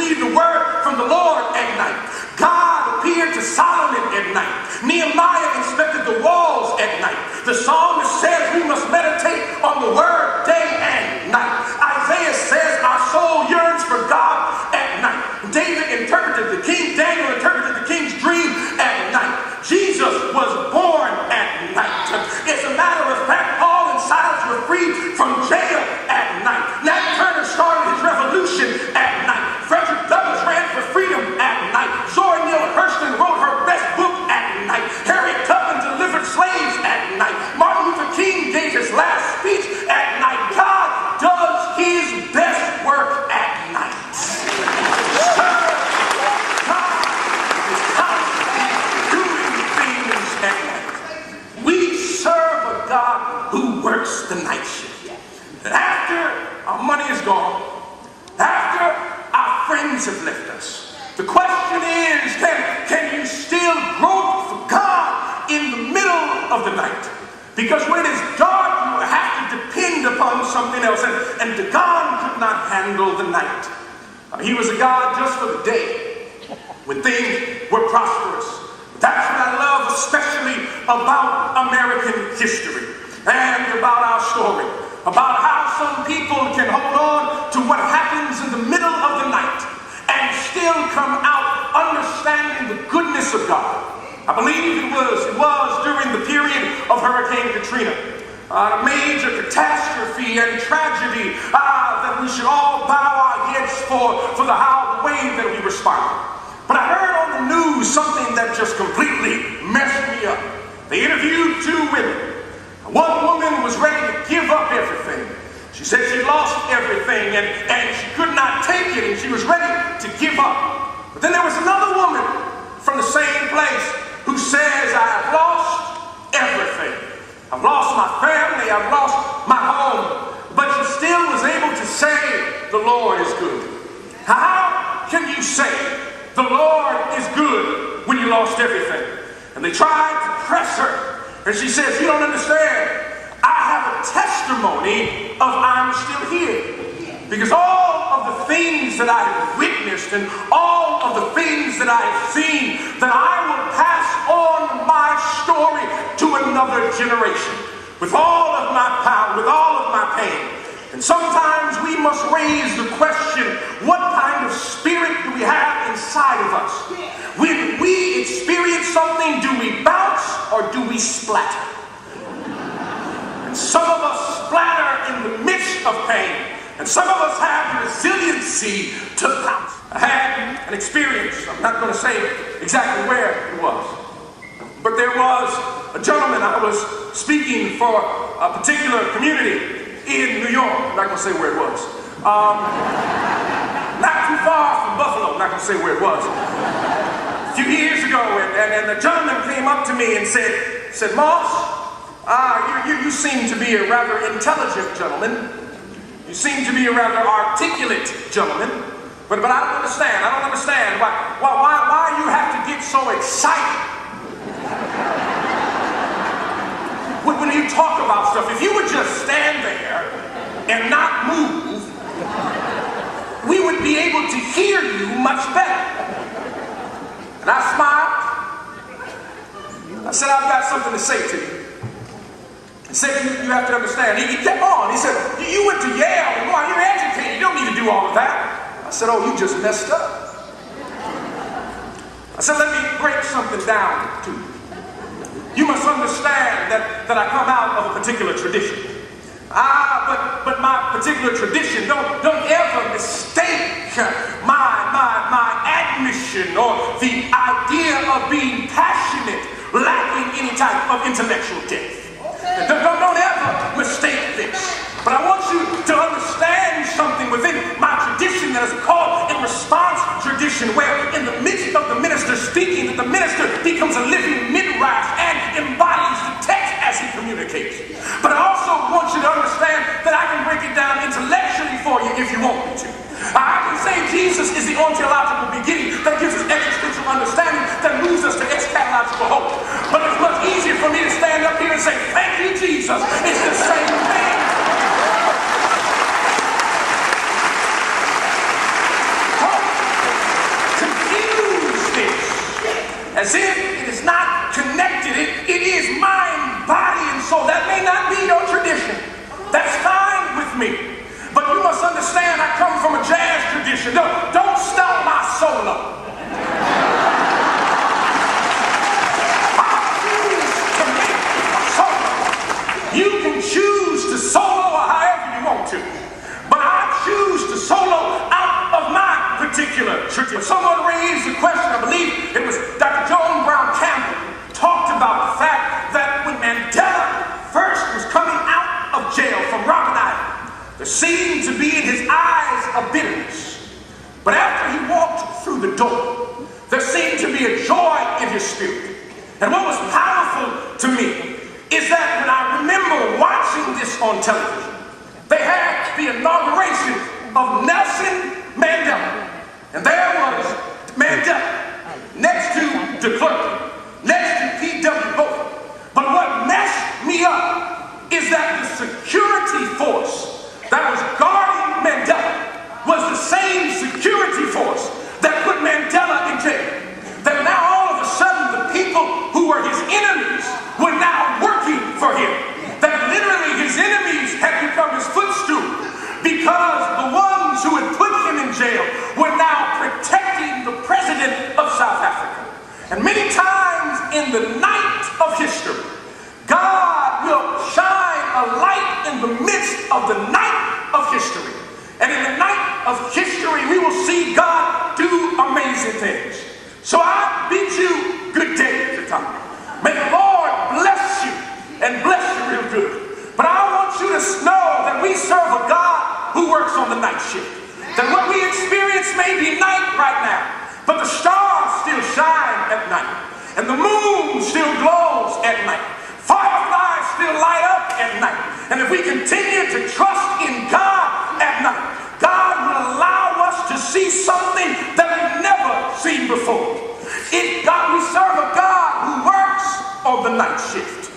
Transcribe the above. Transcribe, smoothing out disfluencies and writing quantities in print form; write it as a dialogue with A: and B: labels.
A: received a word from the Lord at night. God appeared to Solomon at night. Nehemiah inspected the walls at night. The psalmist says we must meditate on the word day and night. Isaiah says our soul yearns for God at night. Daniel interpreted the king's dream at night. Jesus was born at night. As a matter of fact, Paul and Silas were freed from jail at night. Nat Turner started his revolution at night. Frederick Douglass ran for freedom at night. Zora Neale Hurston wrote her best book at night. Harriet Tubman delivered slaves at night. Martin Luther King gave his last speech at night. God does his best work at night. God who works the night shift. And after our money is gone, after our friends have left us, the question is, can you still grope for God in the middle of the night? Because when it is dark, you have to depend upon something else. And God could not handle the night. He was a God just for the day, when things were prosperous. That's what I love especially about American history and about our story, about how some people can hold on to what happens in the middle of the night and still come out understanding the goodness of God. I believe it was during the period of Hurricane Katrina, a major catastrophe and tragedy that we should all bow our heads for the way that we responded. But I heard on the news something that just completely messed me up. They interviewed two women. One woman was ready to give up everything. She said she lost everything and she could not take it and she was ready to give up. But then there was another woman from the same place who says, I've lost everything. I've lost my family, I've lost my home. But she still was able to say, the Lord is good. How can you say the Lord is good when you lost everything? And they tried to press her. And she says, you don't understand. I have a testimony of I'm still here. Because all of the things that I have witnessed and all of the things that I have seen, that I will pass on my story to another generation. With all of my power, with all of my pain. And sometimes we must raise the question, what kind of spirit do we have inside of us? When we experience something, do we bounce or do we splatter? And some of us splatter in the midst of pain. And some of us have the resiliency to bounce. I had an experience, I'm not going to say exactly where it was. But there was a gentleman, I was speaking for a particular community in New York. I'm not going to say where it was. Not too far from Buffalo. I'm not going to say where it was. A few years ago, and the gentleman came up to me and said, Moss, you seem to be a rather intelligent gentleman. You seem to be a rather articulate gentleman. But I don't understand. I don't understand why you have to get so excited when you talk about stuff. If you would just stand there and not move, we would be able to hear you much better. And I smiled. I said, I've got something to say to you. He said, you have to understand. He kept on. He said, you went to Yale. Boy, you're educated. You don't need to do all of that. I said, oh, you just messed up. I said, let me break something down to you. You must understand that I come out of a particular tradition. But my particular tradition, don't ever mistake my admission or the idea of being passionate, lacking any type of intellectual depth. Don't ever mistake this. But I want you to understand something within my tradition that is called a response tradition, where in the midst of the minister speaking, that the minister becomes a living midwife and embodies the text as he communicates. But I also want you to understand that I can break it down intellectually for you if you want me to. I can say Jesus is the ontological beginning that gives us existential understanding that moves us to eschatological hope. But it's much easier for me to stand up here and say, thank you, Jesus. It's the same thing. as if it is not connected. It is mind, body, and soul. That may not be your tradition. That's fine with me. But you must understand, I come from a jazz tradition. Don't stop my solo. I choose to make a solo. You can choose to solo however you want to. But I choose to solo out of my particular tradition. Someone raised the question, I believe it was Dr. Joan Brown Campbell, talked about the fact that when Mandela first was coming out of jail from Robben Island, there seemed to be in his eyes a bitterness. But after he walked through the door, there seemed to be a joy in his spirit. And what was powerful to me is that when I remember watching this on television, they had the inauguration of Nelson Mandela. And there was Mandela next to de Klerk, next to P.W. Bowen. But what messed me up is that the security force that was guarding Mandela was the same security force that put Mandela in jail. That now all of a sudden the people who were his enemies were now working for him. That literally his enemies had become his footstool because the ones who had put him in jail were now protecting the president of South Africa. And many times in the night of history, God will shine a light in the midst of the night of history. And in the night of history, we will see God do amazing things. So I bid you good day, Chautauqua. May the Lord bless you and bless you real good. But I want you to know that we serve a God who works on the night shift. That what we experience may be night right now, but the stars still shine at night. And the moon still glows at night. Fireflies still light up at night. And if we continue to trust in God at night, God will allow us to see something that we've never seen before. We serve a God who works on the night shift.